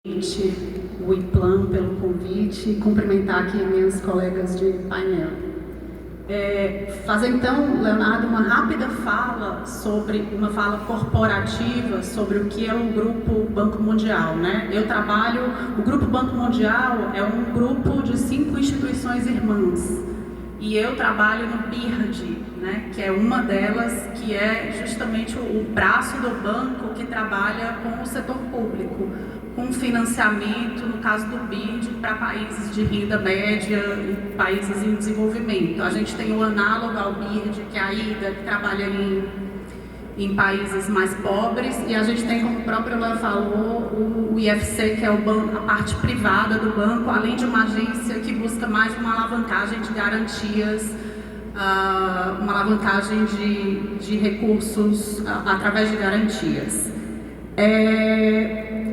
O IPLAN pelo convite e cumprimentar aqui minhas colegas de painel. Fazer então, Leonardo, uma rápida fala uma fala corporativa sobre o que é o Grupo Banco Mundial, né? O Grupo Banco Mundial é um grupo de 5 instituições irmãs e eu trabalho no BIRD, né? Que é uma delas, que é justamente o braço do banco que trabalha com o setor público, com financiamento, no caso do BIRD, para países de renda média e países em desenvolvimento. A gente tem o análogo ao BIRD, que é a IDA, que trabalha em países mais pobres, e a gente tem, como o próprio Léo falou, o IFC, que é a parte privada do banco, além de uma agência que busca mais uma alavancagem de garantias, uma alavancagem de recursos através de garantias.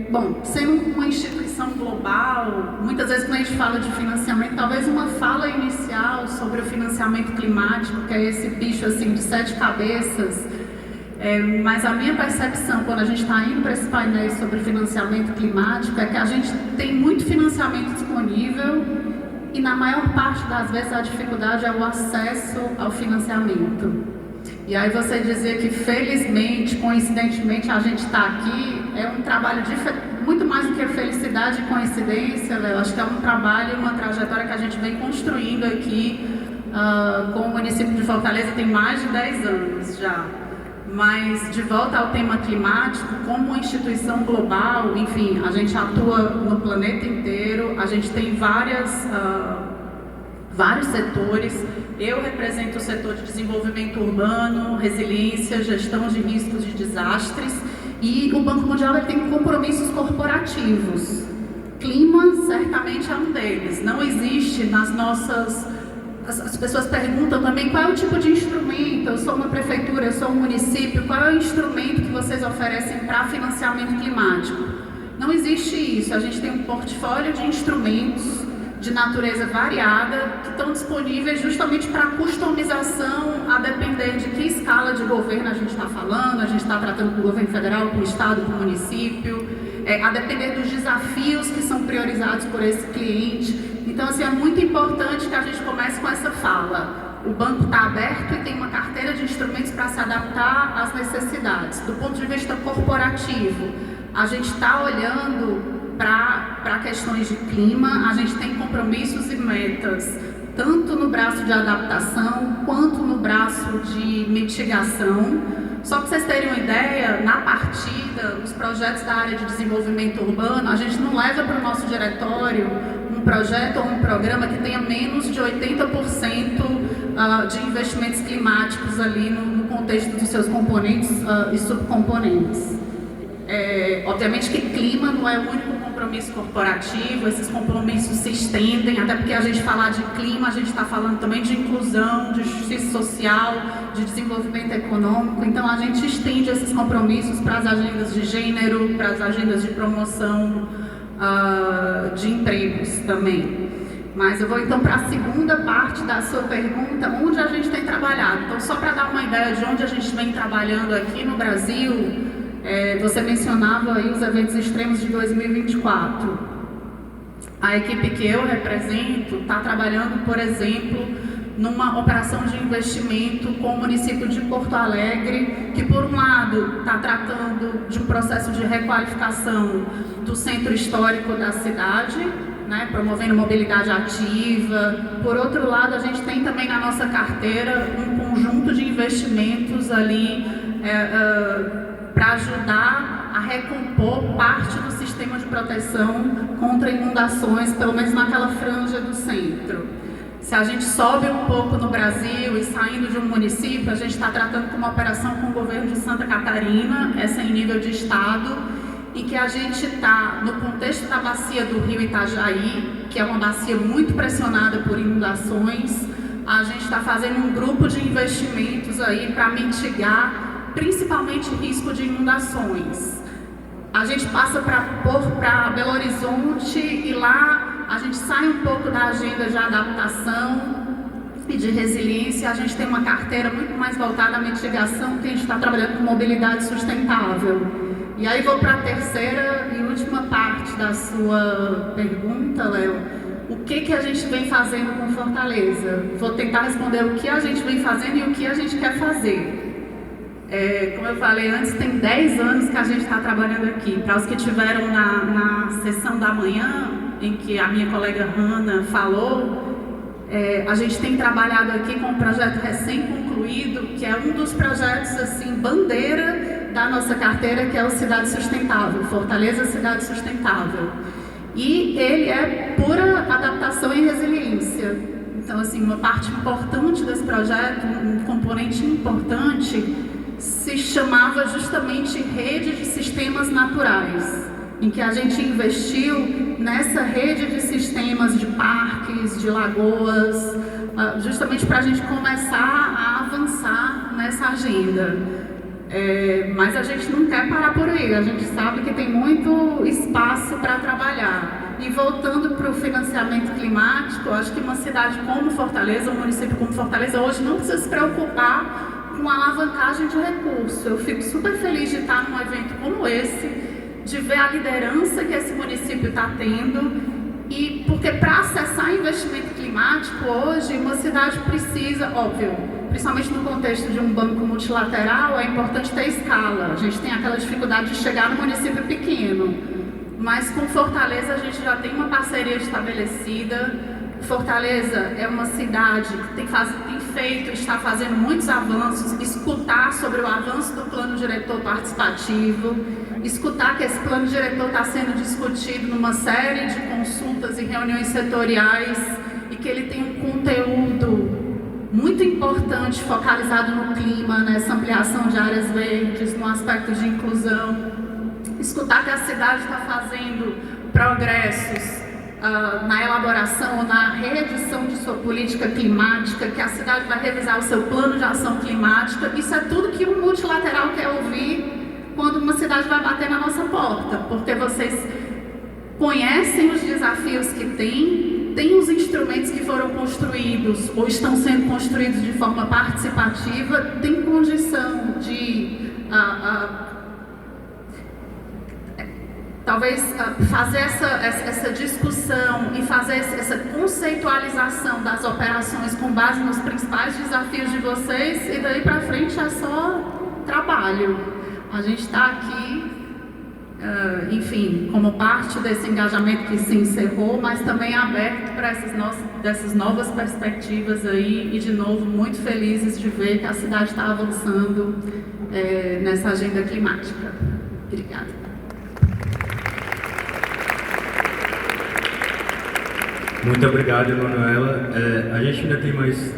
Bom, sendo uma instituição global, muitas vezes quando a gente fala de financiamento, talvez uma fala inicial sobre o financiamento climático, que é esse bicho assim de 7 cabeças, mas a minha percepção quando a gente está indo para esse painel sobre financiamento climático é que a gente tem muito financiamento disponível e na maior parte das vezes a dificuldade é o acesso ao financiamento. E aí você dizer que felizmente, coincidentemente, a gente está aqui, é um trabalho muito mais do que felicidade e coincidência, Léo. Acho que é um trabalho, uma trajetória que a gente vem construindo aqui com o município de Fortaleza tem mais de 10 anos já. Mas, de volta ao tema climático, como uma instituição global, enfim, a gente atua no planeta inteiro, a gente tem vários setores. Eu represento o setor de desenvolvimento urbano, resiliência, gestão de riscos de desastres, e o Banco Mundial tem compromissos corporativos. Clima certamente é um deles. Não existe nas nossas... As pessoas perguntam também qual é o tipo de instrumento. Eu sou uma prefeitura, eu sou um município, qual é o instrumento que vocês oferecem para financiamento climático? Não existe isso. A gente tem um portfólio de instrumentos de natureza variada que estão disponíveis justamente para customização, a depender de que escala de governo a gente está falando. A gente está tratando com o governo federal, com o estado, com o município, a depender dos desafios que são priorizados por esse cliente. Então, assim, é muito importante que a gente comece com essa fala. O banco está aberto e tem uma carteira de instrumentos para se adaptar às necessidades. Do ponto de vista corporativo, a gente está olhando para questões de clima, a gente tem compromissos e metas, tanto no braço de adaptação, quanto no braço de mitigação. Só para vocês terem uma ideia, na partida, os projetos da área de desenvolvimento urbano, a gente não leva para o nosso diretório um projeto ou um programa que tenha menos de 80% de investimentos climáticos ali no contexto dos seus componentes e subcomponentes. Obviamente que clima não é o único compromisso corporativo, esses compromissos se estendem, até porque a gente falar de clima, a gente está falando também de inclusão, de justiça social, de desenvolvimento econômico. Então a gente estende esses compromissos para as agendas de gênero, para as agendas de promoção de empregos também. Mas eu vou então para a segunda parte da sua pergunta, onde a gente tem trabalhado. Então, só para dar uma ideia de onde a gente vem trabalhando aqui no Brasil, você mencionava aí os eventos extremos de 2024. A equipe que eu represento está trabalhando, por exemplo, numa operação de investimento com o município de Porto Alegre, que por um lado está tratando de um processo de requalificação do centro histórico da cidade, né, promovendo mobilidade ativa. Por outro lado, a gente tem também na nossa carteira um conjunto de investimentos ali para ajudar a recompor parte do sistema de proteção contra inundações, pelo menos naquela franja do centro. Se a gente sobe um pouco no Brasil e saindo de um município, a gente está tratando com uma operação com o governo de Santa Catarina, essa em nível de estado, e que a gente está no contexto da bacia do rio Itajaí, que é uma bacia muito pressionada por inundações. A gente está fazendo um grupo de investimentos aí para mitigar principalmente risco de inundações. A gente passa para Belo Horizonte e lá a gente sai um pouco da agenda de adaptação e de resiliência. A gente tem uma carteira muito mais voltada à mitigação, que a gente está trabalhando com mobilidade sustentável. E aí vou para a terceira e última parte da sua pergunta, Léo. O que a gente vem fazendo com Fortaleza? Vou tentar responder o que a gente vem fazendo e o que a gente quer fazer. Como eu falei antes, tem 10 anos que a gente está trabalhando aqui. Para os que estiveram na sessão da manhã, em que a minha colega Hanna falou, a gente tem trabalhado aqui com um projeto recém-concluído, que é um dos projetos assim, bandeira da nossa carteira, que é o Cidade Sustentável, Fortaleza Cidade Sustentável. E ele é pura adaptação e resiliência. Então, assim, uma parte importante desse projeto, um componente importante, se chamava justamente Rede de Sistemas Naturais, em que a gente investiu nessa rede de sistemas de parques, de lagoas, justamente para a gente começar a avançar nessa agenda. Mas a gente não quer parar por aí, a gente sabe que tem muito espaço para trabalhar. E voltando para o financiamento climático, eu acho que uma cidade como Fortaleza, um município como Fortaleza, hoje não precisa se preocupar com a alavancagem de recursos. Eu fico super feliz de estar num evento como esse, de ver a liderança que esse município está tendo, e porque para acessar investimento climático hoje, uma cidade precisa, óbvio, principalmente no contexto de um banco multilateral, é importante ter escala. A gente tem aquela dificuldade de chegar no município pequeno, mas com Fortaleza a gente já tem uma parceria estabelecida. Fortaleza é uma cidade que está fazendo muitos avanços, escutar sobre o avanço do plano diretor participativo, escutar que esse plano diretor está sendo discutido numa série de consultas e reuniões setoriais e que ele tem um conteúdo muito importante focalizado no clima, nessa ampliação de áreas verdes, no aspecto de inclusão, escutar que a cidade está fazendo progressos na elaboração ou na reedição de sua política climática, que a cidade vai revisar o seu plano de ação climática. Isso é tudo que um multilateral quer ouvir quando uma cidade vai bater na nossa porta, porque vocês conhecem os desafios que têm os instrumentos que foram construídos ou estão sendo construídos de forma participativa, tem condição de talvez fazer essa discussão e fazer essa conceitualização das operações com base nos principais desafios de vocês, e daí para frente é só trabalho. A gente está aqui, enfim, como parte desse engajamento que se encerrou, mas também aberto para dessas novas perspectivas aí, e de novo muito felizes de ver que a cidade está avançando nessa agenda climática. Obrigada. Muito obrigado, Emanuela. A gente ainda tem mais